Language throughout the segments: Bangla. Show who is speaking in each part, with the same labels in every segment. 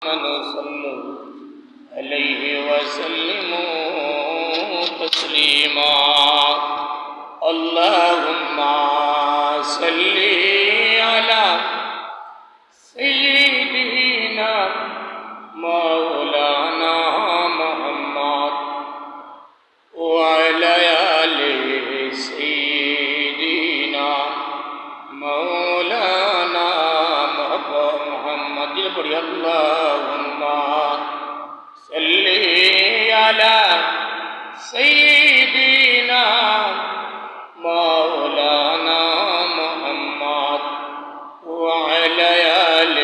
Speaker 1: صلوا عليه وسلموا تسليما اللهم صل على سيدنا مولانا محمد وعلى آل سيدنا مولانا محمد اللهم صل على سيدنا مولانا محمد وعلى آل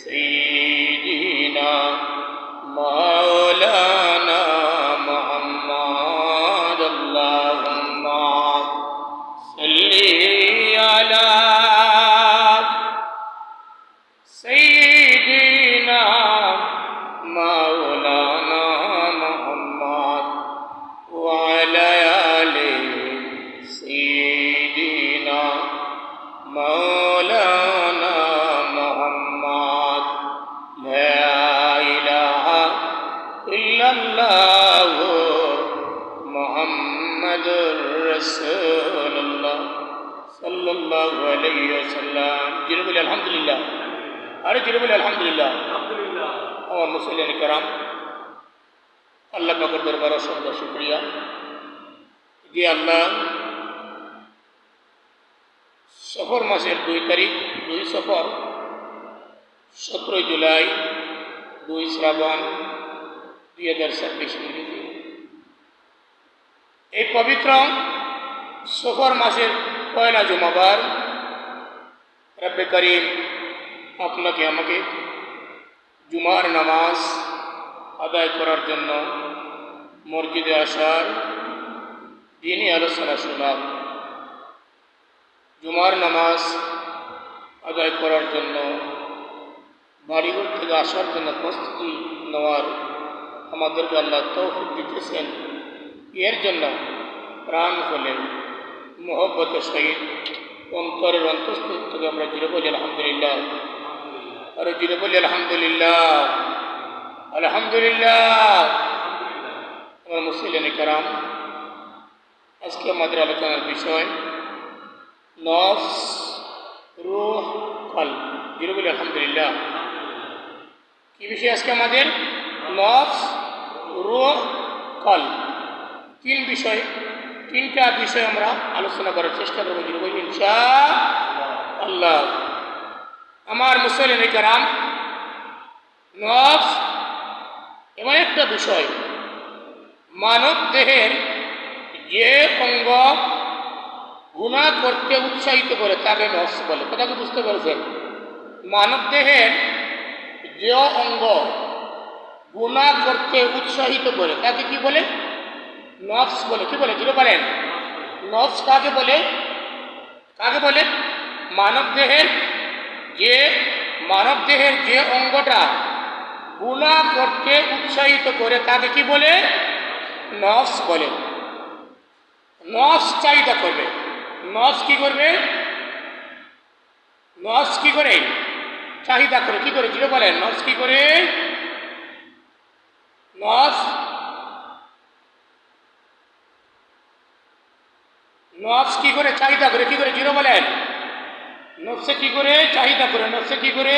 Speaker 1: سيدنا مولانا محمد اللهم صل على سيدنا مولانا محمد وعلى آل سيدنا مولانا محمد لا إله إلا الله محمد رسول الله صلى الله عليه وسلم جنب الحمد لله আরে জোরে বলি আলহামদুলিল্লাহ। আমার মুসলিম کرام আল্লাহ পাকের দরবারে অসংখ্য শুকরিয়া যে আল্লাহ সফর মাসের 2 তারিখ 2 সফর 17 জুলাই 2 শ্রাবণ 2026 ইংরেজি এই পবিত্র সফর মাসের পয়লা জুমাবার রব্বে করিম আপনাকে আমাকে জুমার নামাজ আদায় করার জন্য মসজিদে আসার দিনই আলোচনা শোনার জুমার নামাজ আদায় করার জন্য বাড়িঘর থেকে আসার জন্য প্রস্তুতি নেওয়ার আমাদেরকে আল্লাহ তৌফিক দিতেছেন। এর জন্য প্রাণ খুলে মোহব্বতের সহিত অন্তরের অন্তঃস্থল থেকে আমরা জুড়ে বলি আলহামদুলিল্লাহ। আর জুড়ে বলি আলহামদুলিল্লাহ আলহামদুলিল্লাহ। আমার মুসলিম کرام আজকে আমাদের আলোচনার বিষয় নফস রূহ কলব। জুড়ে বলি আলহামদুলিল্লাহ। কি বিষয় আজকে আমাদের? নফস রূহ কলব। তিনটা বিষয় আমরা আলোচনা করার চেষ্টা করবো জুড়ে বলি ইনশাআল্লাহ। আমার মুসলিম کرام নফস এমন একটা বিষয়, মানব দেহের যে অঙ্গ গুনাহ করতে উৎসাহিত করে তাকে নফস বলে। কথা কি বুঝতে পেরেছেন? মানব দেহের যে অঙ্গ গুনাহ করতে উৎসাহিত করে তাকে কি বলে? নফস বলে। কি বলে? জুড়ে বলেন। নফস কাকে বলে? কাকে বলে? মানব দেহের যে অঙ্গটা গুনাহ করতে উৎসাহিত করে তাকে কি বলে? নফস বলে। নফস চাহিদা করবে। নফস কি করবে? নফস কি করে? চাহিদা করে। কি করে? জুড়ে বলেন। নফস কি করে? নফস কি করে? চাহিদা করে। কি করে? জুড়ে বলেন। নফসে কি করে? চাহিদা করে। নফসে কি করে?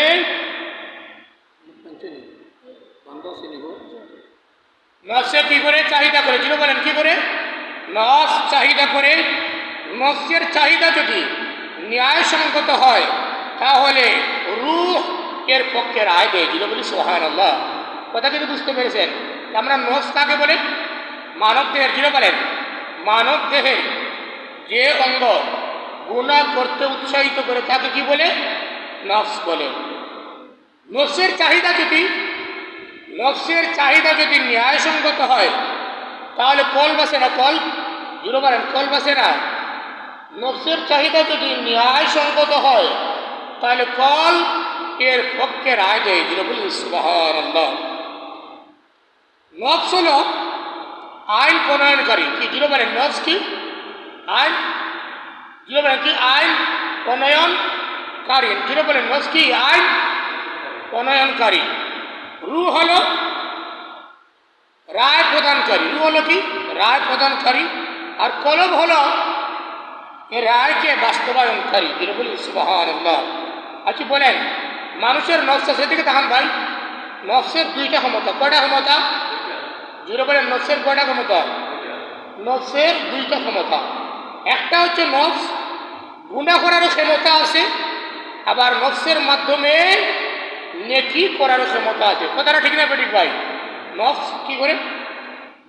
Speaker 1: নফসে কি করে? চাহিদা করে। জুড়ে বলেন। কি করে? নফস চাহিদা করে। নফসের চাহিদা যদি ন্যায়সঙ্গত হয় তাহলে রূহ এর পক্ষে রায় দেয়। জুড়ে বলি সুবহানাল্লাহ। কথা কিন্তু বুঝতে পেরেছেন? আমরা নফস কাকে বলে? মানব দেহের। জুড়ে বলেন। মানব দেহের যে অঙ্গ গুনাহ করতে উৎসাহিত করে তাকে কি বলে? নফস বলে। নফসের চাহিদা যদি ন্যায়সঙ্গত হয় তাহলে কল বাসে না? কল জুড়ে বলেন। কল বাসে না? নফসের চাহিদা যদি ন্যায়সঙ্গত হয় তাহলে কল এর পক্ষে রায় দেয়। জুড়ে বলি সুবহানাল্লাহ। নফস হলো আইন প্রণয়নকারী। কি জুড়ে বলেন? নফস কি? আইন। জুড়ে বলেন কি? আইন প্রণয়নকারী। জুড়ে বলেন নফস কি? আইন প্রণয়নকারী, রু হলো রায় প্রদানকারী, রু হলো কি রায় প্রদানকারী, আর কলব হলো এ রায়কে বাস্তবায়নকারী। যেটা বলি সুবহানাল্লাহ। আচ্ছা বলেন, মানুষের নফস সেদিকে তাকান ভাই, নফসের দুইটা ক্ষমতা। কয়টা ক্ষমতা? জুড়ে বলেন, নফসের কয়টা ক্ষমতা? নফসের দুইটা ক্ষমতা। একটা হচ্ছে নফস গুনাহ করারও ক্ষমতা আছে, আবার নফসের মাধ্যমে নেকি করারও ক্ষমতা আছে। কথাটা ঠিক না বেঠিক ভাই? নফস কি করে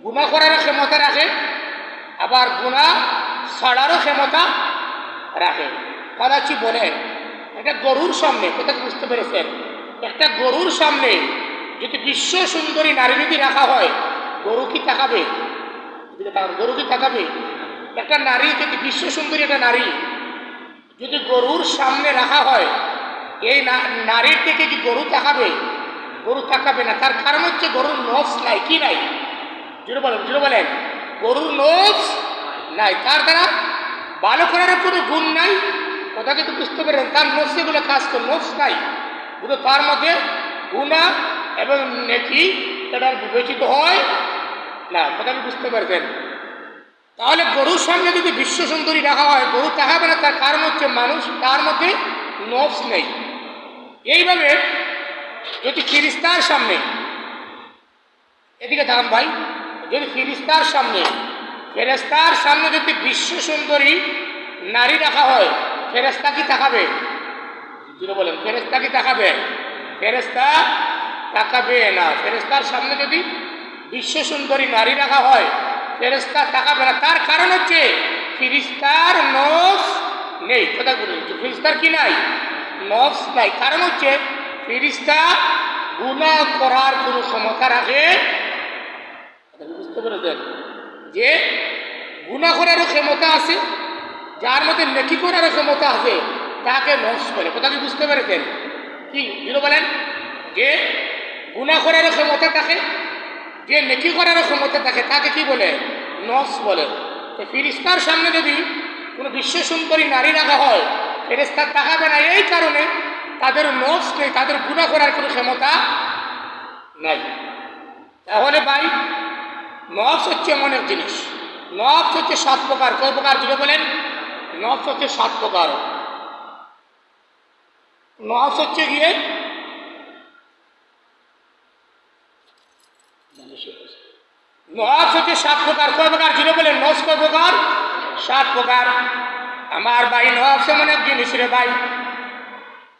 Speaker 1: গুনাহ করারও ক্ষমতা রাখে, আবার গুনাহ ছাড়ারও ক্ষমতা রাখে। কথা কি বলেন, একটা গরুর সামনে, কথা বুঝতে পেরেছেন, একটা গরুর সামনে যদি বিশ্ব সুন্দরী নারী যদি রাখা হয়, গরু কি তাকাবে? গরু কি তাকাবে? একটা নারী যদি বিশ্ব সুন্দরী একটা নারী যদি গরুর সামনে রাখা হয়, এই নারীর থেকে কি গরু তাকাবে? গরু তাকাবে না। তার কারণ হচ্ছে গরুর নফস নাই। কি নাই? জুড়ে বলেন, গরুর নফস নাই, তার দ্বারা ভালো করার কোনো গুণ নাই। কথা কিন্তু বুঝতে পারেন, তার নফসে গুলো কাজ করে, নফস নাই, কিন্তু তার মধ্যে গুনাহ এবং নেকি এটা বিবেচিত হয় না। কথা কি বুঝতে পারবেন? তাহলে গরুর সামনে যদি বিশ্ব সুন্দরী রাখা হয়, গরু তাকাবে না। তার কারণ হচ্ছে মানুষ, তার মধ্যে নফস নেই। এইভাবে যদি ফিরিস্তার সামনে, এদিকে দাম ভাই, যদি ফেরেশতার সামনে যদি বিশ্ব সুন্দরী নারী রাখা হয়, ফেরেশতা কি তাকাবে? যদি বলেন, ফেরেশতা কি তাকাবে? ফেরেশতা তাকাবে না। ফেরেশতার সামনে যদি বিশ্ব সুন্দরী নারী রাখা হয়, ফেরেশতা তাকাবে না। তার কারণ হচ্ছে ফেরেশতার নফস নেই। কথা বলছি, ফেরেশতার কি নাই? নফস নাই। কারণ হচ্ছে ফেরেশতা গুনাহ করার কোনো ক্ষমতা রাখে। বুঝতে পেরেছেন যে গুনাহ করারও ক্ষমতা আছে, যার মধ্যে নেকি করারও ক্ষমতা আছে, তাকে নফস বলে। কথা কি বুঝতে পেরেছেন? কি যেন বলেন, যে গুনাহ করারও ক্ষমতা থাকে, যে নেকি করারও ক্ষমতা থাকে, তাকে কি বলে? নফস বলে। তো ফেরেশতার সামনে যদি কোনো বিশ্ব সুন্দরী নারী রাখা হয়, ফেরেশতা তাকাবে না। এই কারণে তাদের নফস নেই, তাদের গুনাহ করার কোনো ক্ষমতা নাই। তাহলে ভাই, নফস হচ্ছে এমন এক জিনিস, নফস হচ্ছে 7 প্রকার। কয় প্রকার? যেটা বলেন, নফস হচ্ছে 7 প্রকার। নফস হচ্ছে গিয়ে নফস হচ্ছে 7 প্রকার। কয় প্রকার? যেটা বলেন, নফস কয় প্রকার? 7 প্রকার। আমার ভাই, নফস এমন এক জিনিস রে ভাই,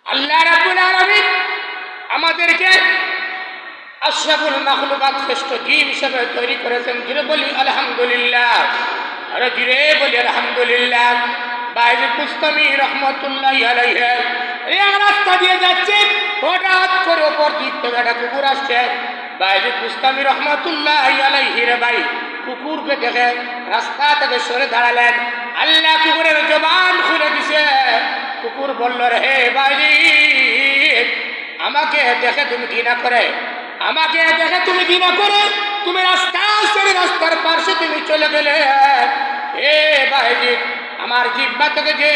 Speaker 1: আল্লাহ রাব্বুল আলামিন আমাদেরকে আশরাফুল মাখলুকাত, শ্রেষ্ঠ জীব হিসেবে তৈরি করেছেন। যিনি বলি আলহামদুলিল্লাহ, আরে যিনি বলি আলহামদুলিল্লাহ। বাইজিদ বুস্তামি রহমতুল্লাহি আলাইহি এক রাস্তা দিয়ে যাচ্ছে, হঠাৎ করে ওপর দিক থেকে একটা কুকুর আসছে। বাইজিদ বুস্তামি রহমতুল্লাহি আলাইহি রে ভাই, কুকুরকে দেখে রাস্তা থেকে সরে দাঁড়ালেন। আল্লাহ কুকুরের জবান খুলে দিছে। কুকুর বলল, রে হে বাইজিদ, আমাকে দেখে তুমি ঘৃণা করে, আমাকে দেখে তুমি ঘৃণা করে তুমি রাস্তা ছেড়ে রাস্তার পাশে তুমি চলে গেলে। এ বাইজিদ, আমার জিহ্বা থেকে যে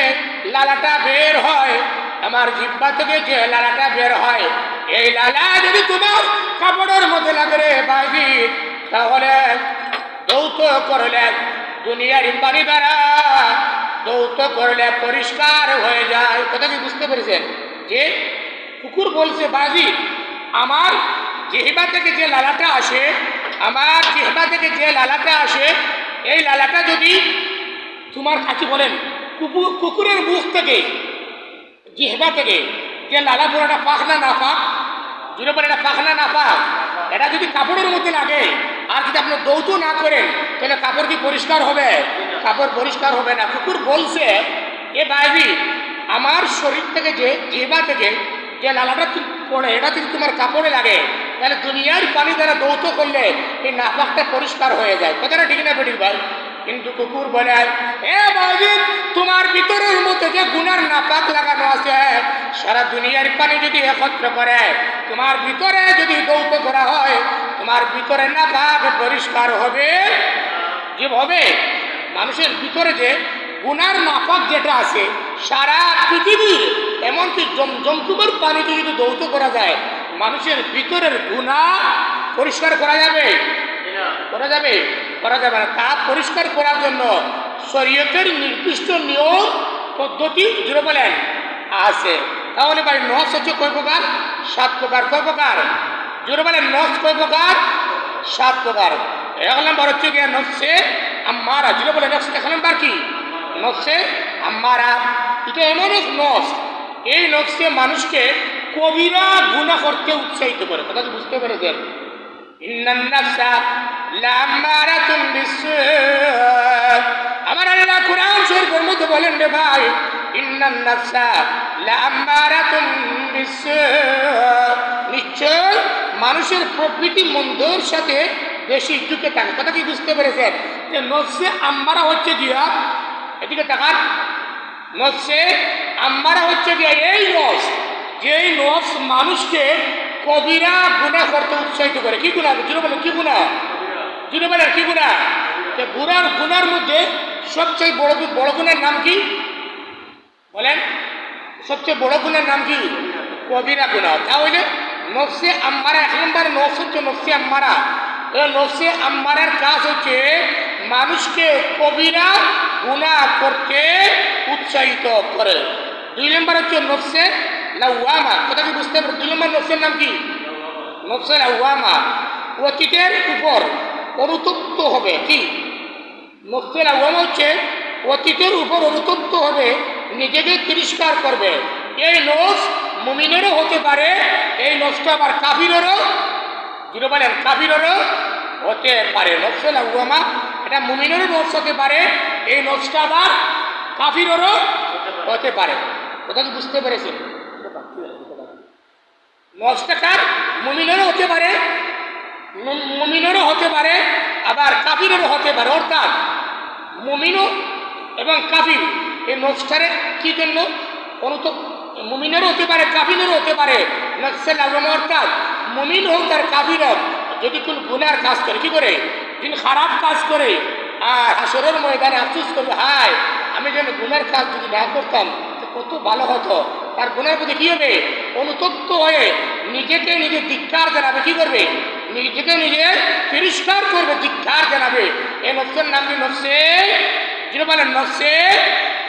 Speaker 1: লালাটা বের হয়, আমার জিহ্বা থেকে যে লালাটা বের হয়, এই লালা যদি তোমার কাপড়ের মধ্যে লাগে রে বাইজিদ, তাহলে দৌত করলে দুনিয়ার পানি দ্বারা দৌত করলে পরিষ্কার হয়ে যায়। কথা কি বুঝতে পেরেছেন? যে কুকুর বলছে, বাইজিদ, আমার জিহ্বা থেকে যে লালাটা আসে, আমার জিহ্বা থেকে যে লালাটা আসে, এই লালাটা যদি তোমার কাছে বলেন, কুকুরের মুখ থেকে জিহ্বা থেকে যে লালা পুরোটা পাখনা না পাক, যদি বলে এটা পাখনা না পাক, এটা যদি কাপড়ের মধ্যে লাগে আর যদি আপনি দৌত না করেন, তাহলে কাপড় কি পরিষ্কার হবে? কাপড় পরিষ্কার হবে না। কুকুর বলছে, এ বাইজিদ, আমার শরীর থেকে যে জিহ্বা থেকে যে লালাটা পড়ে, এটা যদি তোমার কাপড়ে লাগে, তাহলে দুনিয়ার পানি দ্বারা দৌত করলে এই নাপাকটা পরিষ্কার হয়ে যায়। কথাটা ঠিক না বেঠিক ভাই? কিন্তু কুকুর বলে, এ বাইজিদ, তোমার ভিতরের মধ্যে যে গুনার নাপাক লাগানো আছে, সারা দুনিয়ার পানি যদি একত্র করে তোমার ভিতরে যদি দৌত করা হয়, তোমার ভিতরে নাপাক পরিষ্কার হবে। যেভাবে মানুষের ভিতরে যে গুনার নাপাক যেটা আছে, সারা পৃথিবীর এমনকি জমজমের পানিতে যদি দৌত করা যায়, মানুষের ভিতরের গুনাহ পরিষ্কার করা যাবে? করা যাবে? করা যাবে না। তা পরিষ্কার করার জন্য শরীয়তের নির্দিষ্ট নিয়ম পদ্ধতি জুড়ে বলেন আছে। তাহলে ভাই নফস হচ্ছে কয় প্রকার? 7 প্রকার। কয় প্রকার? জুড়ে বলেন নফস কয় প্রকার? 7 প্রকার। 1 নম্বর হচ্ছে গিয়ে নফসে আম্মারা। জুড়ে বলেন নফস 1 নম্বর কি? নফসে আম্মারা। এটা এমন এক নফস, এই নফসে মানুষকে কবিরা গুনাহ করতে উৎসাহিত করে। কথা কি বুঝতে পেরেছেন? ইন্নান নাফসা লাআম্মারাতুন বিসসূ। আমার আল্লাহ কোরআন শরীফের মধ্যে বলেন রে ভাই, ইন্নান নাফসা লাআম্মারাতুন বিসসূ। নিশ্চয় মানুষের প্রকৃতি মন্দর সাথে বেশি ঝুঁকে থাকে। কথা কি বুঝতে পেরেছেন? যে নফসে আম্মারা হচ্ছে গিয়া, এদিকে তাকান, নফসে আম্মারা হচ্ছে গিয়া এই নফস, যেই নফস মানুষকে কবিরা গুনাহ করতে উৎসাহিত করে। কি গুনাহ? জুড়ে বলেন কি গুনাহ? জুড়ে বলেন কি গুনাহ? যে গুনার মধ্যে সবচেয়ে বড় গুনার নাম কি বলেন? সবচেয়ে বড় গুনার নাম কি? কবিরা গুনাহ। তাহলে নফসে আম্মারা 1 নম্বর নফস হচ্ছে নফসে আম্মারা। এই নফসে আম্মারার কাজ হচ্ছে মানুষকে কবিরা গুনাহ করতে উৎসাহিত করে। 2 নম্বর হচ্ছে নফসে লাওয়ামা। কথা কি বুঝতে পারেন? 2 নম্বর নফসের নাম কি? নফসে লাওয়ামা। অতীতের উপর অনুতপ্ত হবে। কি? নফসে লাওয়ামা হচ্ছে অতীতের উপর অনুতপ্ত হবে, নিজেকে তিরস্কার করবে। এই নফস মুমিনেরও হতে পারে, এই নফসটা আবার কাফিরেরও, যেটা বলেন কাফিরেরও হতে পারে। নফসে লাওয়ামা এটা মুমিনেরও নফস হতে পারে, এই নফসটা আবার কাফিরেরও হতে পারে। কথা কি বুঝতে পেরেছেন? নফসটা কার? মুমিনেরও হতে পারে, মুমিনেরও হতে পারে, আবার কাফিরেরও হতে পারে। অর্থাৎ মুমিনও এবং কাফির এই নফসটারে কি জন্য মুমিনেরও হতে পারে, কাফিরেরও হতে পারে। নফসে লাওয়ামা অর্থাৎ মুমিন হোক আর কাফির হোক, যদি কোন গুনার কাজ করে, কি করে? যদি খারাপ কাজ করে আর হাসরের ময়দানে আফসোস করবে, হায় আমি যেন গুনার কাজ যদি না করতাম তো কত ভালো হতো। তার গুনার প্রতি কি হবে? অনুতপ্ত হয়ে নিজেকে নিজে ধিক্কার জানাবে। কি করবে? নিজেকে নিজে তিরস্কার করবে, ধিক্কার জানাবে। এই নফসের নাম কি? নফসে, যিনি বলেন নফসে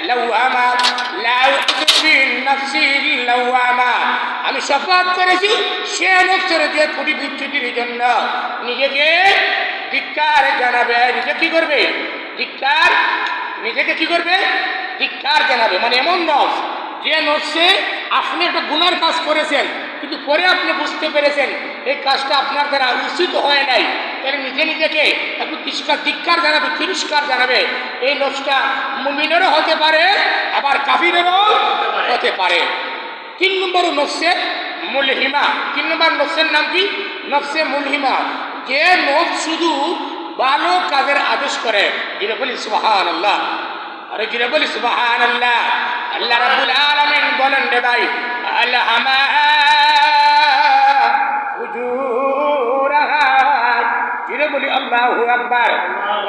Speaker 1: লাওয়ামা। লাওয়ামা, আমি শপথ করেছি সে নফসের যে কোটি বিচ্ছুতির জন্য নিজেকে ধিক্কার জানাবে। নিজে কি করবে? ধিক্কার, নিজেকে কি করবে? ধিক্কার জানাবে। মানে এমন নফস, যে নফসে আপনি একটা গুনার কাজ করেছেন কিন্তু পরে আপনি বুঝতে পেরেছেন এই কাজটা আপনার দ্বারা উচিত হয় নাই, তাহলে নিজে নিজেকে একটু ধিক্কার জানাবে, তিরস্কার জানাবে। এই নফসটা মুমিনেরও হতে পারে, আবার কাফিরেরও হতে পারে। 3 নম্বর নফসে মুলহিমা। 3 নম্বর নফসের নাম কি? নফসে মুলহিমা। যে নফস শুধু ভালো কাজের আদেশ করে। যিনি বলি সুবহানাল্লাহ, আরে যিনি বলি সুবহানাল্লাহ। আল্লাহ রাব্বুল আলামিন বলেন রে ভাই, আলহামাহা ফুজুরাহা। যিনি বলি আল্লাহু আকবার।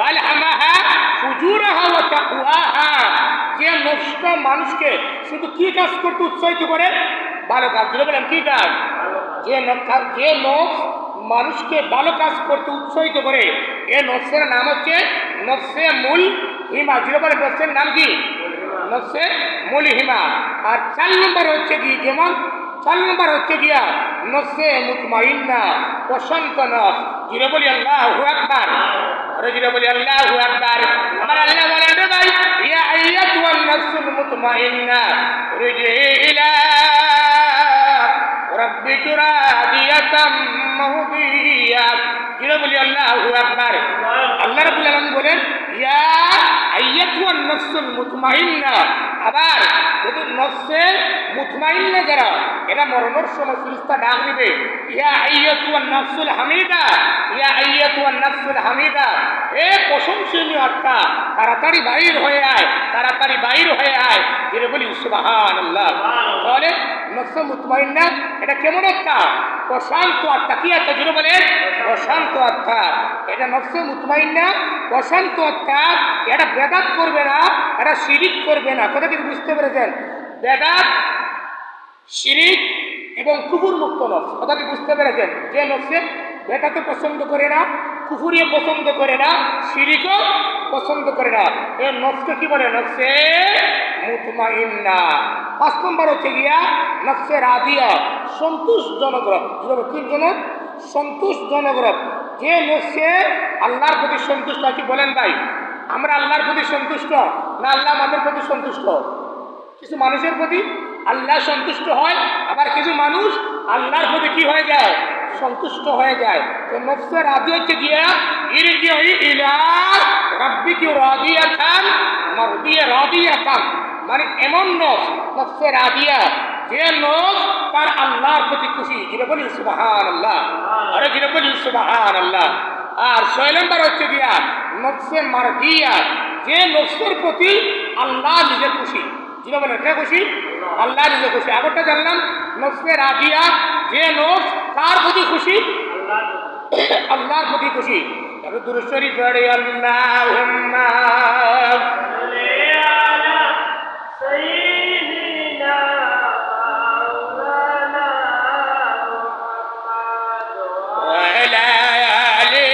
Speaker 1: আলহামাহা ফুজুরাহা ওয়া তাকওয়াহা। যে নফসটা মানুষকে শুধু কি কাজ করতে উৎসাহিত করে? ভালো কাজ। যিনি বলেন কি কাজ? যে নফস মানুষকে ভালো কাজ করতে উৎসাহিত করে, এ নফসের নাম হচ্ছে নফসে মুলহিমা। যিনি বলেন নফসের নাম কি? নফসে মুলহিমা। আর 4 নম্বর হচ্ছে কি? যেমন 4 নম্বর হচ্ছে গিয়া নফসে মুতমাইন্না, প্রশান্ত নফস। যিনি বলি আল্লাহু আকবার। আরে যিনি বলি আল্লাহু আকবার। আমার আল্লাহ বলেন রে ভাই, ইয়া আইয়াতুন নফসুল মুতমাইন্না ইরজিই ইলা রাব্বিকা রাদিয়াতাম মারদিয়া। যিনি বলি আল্লাহু আকবার। আল্লাহ রাব্বুল আলামিন বলেন ইয়া আইয়াতুন নফসুল মুতমাইন্না। আবার যদি নফসে মুতমাইন্না যারা, এরা মরণের সময় ফেরেশতা ডাক দিবে, ইয়া আইয়াতুন নফসুল হামিদা, ইয়া আইয়াতুন নফসুল হামিদা। এ প্রশংসনীয় আত্মা, তাড়াতাড়ি বাইর হয়ে আয়, তাড়াতাড়ি বাইর হয়ে আয়। যিনি বলি সুবহানাল্লাহ। তাহলে নফসে মুতমাইন্না এটা কেমন আত্মা? প্রশান্ত আত্মা। কি আত্মা? যিনি বলেন প্রশান্ত আত্মা। এটা নফসে মুতমাইন্না, প্রশান্ত আত্মা। এটা বেদাত করবে না, এটা শিরিক করবে না। কথা কি বুঝতে পেরেছেন? বেদাত, শিরিক এবং কুফুর মুক্ত নফস। কথাটি বুঝতে পেরেছেন? যে নফসে বেটাকে পছন্দ করে না, কুফুরিয়ে পছন্দ করে না, শিরিকও পছন্দ করে না, এই নফসকে কি বলে? নফসে মুতমাইন্না। 5 নম্বর হচ্ছে গিয়া নফসে রাদিয়া, সন্তোষজনক রব। কি জনক? সন্তোষজনক রব। যে নফসে আল্লাহর প্রতি সন্তুষ্ট। কি বলেন ভাই? আমরা আল্লাহর প্রতি সন্তুষ্ট না আল্লাহ আমাদের প্রতি সন্তুষ্ট? কিছু মানুষের প্রতি আল্লাহ সন্তুষ্ট হয়, আবার কিছু মানুষ আল্লাহর প্রতি কি হয়ে যায়? সন্তুষ্ট হয়ে যায়। তো নফসে রাদি হচ্ছে গিয়া ইরজিই ইলা রাব্বিকি রাদিয়াতান রাদিয়াতান, মানে এমন নফসে রাদিয়া যে নফস তার আল্লাহর প্রতি খুশি। যেটা বলি সুবহানাল্লাহ, আরে যেটা বলি সুবহানাল্লাহ। আর 6 নম্বর হচ্ছে গিয়া নফসে মারদিয়া, যে নফসের প্রতি আল্লাহ নিজে খুশি। যেটা বলেন কে খুশি? আল্লাহ নিজে খুশি। আগরটা জানলাম নফসে রাদিয়া, যে নফস কার প্রতি খুশি? আল্লাহর প্রতি খুশি। তবে দুরূদ শরীফ পড়ে আল্লাহুম্মা সাল্লি আলা সাইয়্যিদিনা মাওলানা মুহাম্মদ ওয়া আলা আলি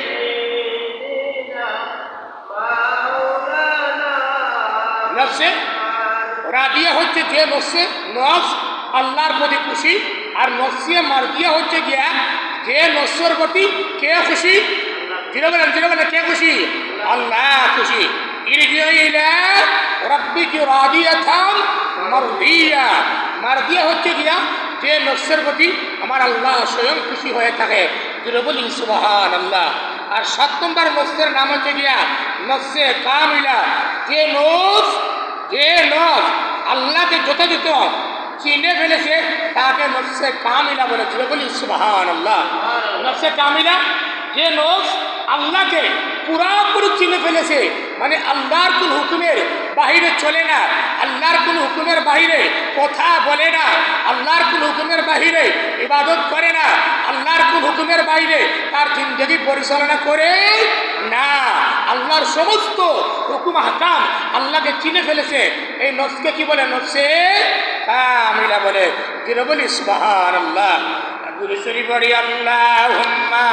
Speaker 1: সাইয়্যিদিনা মাওলানা। নফসে রাদিয়া হচ্ছে যে নফস আল্লাহর প্রতি খুশি, আর নফসে মারদিয়া হচ্ছে গিয়া যে নফসের প্রতি কে খুশি? যেটা বলেন কে খুশি? আল্লাহ খুশি। ইরজিই ইলা রাব্বিকি রাদিয়াতান মারদিয়া। মারদিয়া হচ্ছে গিয়া যে নফসের প্রতি আমার আল্লাহ স্বয়ং খুশি হয়ে থাকে। যেটা বলি সুবহানাল্লাহ। আর 7 নম্বর নফসের নাম হচ্ছে গিয়া নফসে কামিলা, যে নফস আল্লাহকে যথাযথ চিনে ফেলেছে তাকে নফসে কামিলা বলে। যেটা বলি সুবহানাল্লাহ। নফসে কামিলা যে নফস আল্লাহকে পুরাপুরি চিনে ফেলেছে, মানে আল্লাহর কোন হুকুমের বাহিরে চলে না, আল্লাহর কোন হুকুমের বাহিরে কথা বলে না, আল্লাহর কোন হুকুমের বাহিরে ইবাদত করে না, আল্লাহর কোন হুকুমের বাইরে তার জিন্দগি পরিচালনা করে না, আল্লাহর সমস্ত হুকুম হাকাম আল্লাহকে চিনে ফেলেছে, এই নফসকে কি বলে? নফসে কামিলা বলে। যেটা বলি সুবহানাল্লাহ। দুরূদ শরীফ পড়ি আল্লাহুম্মা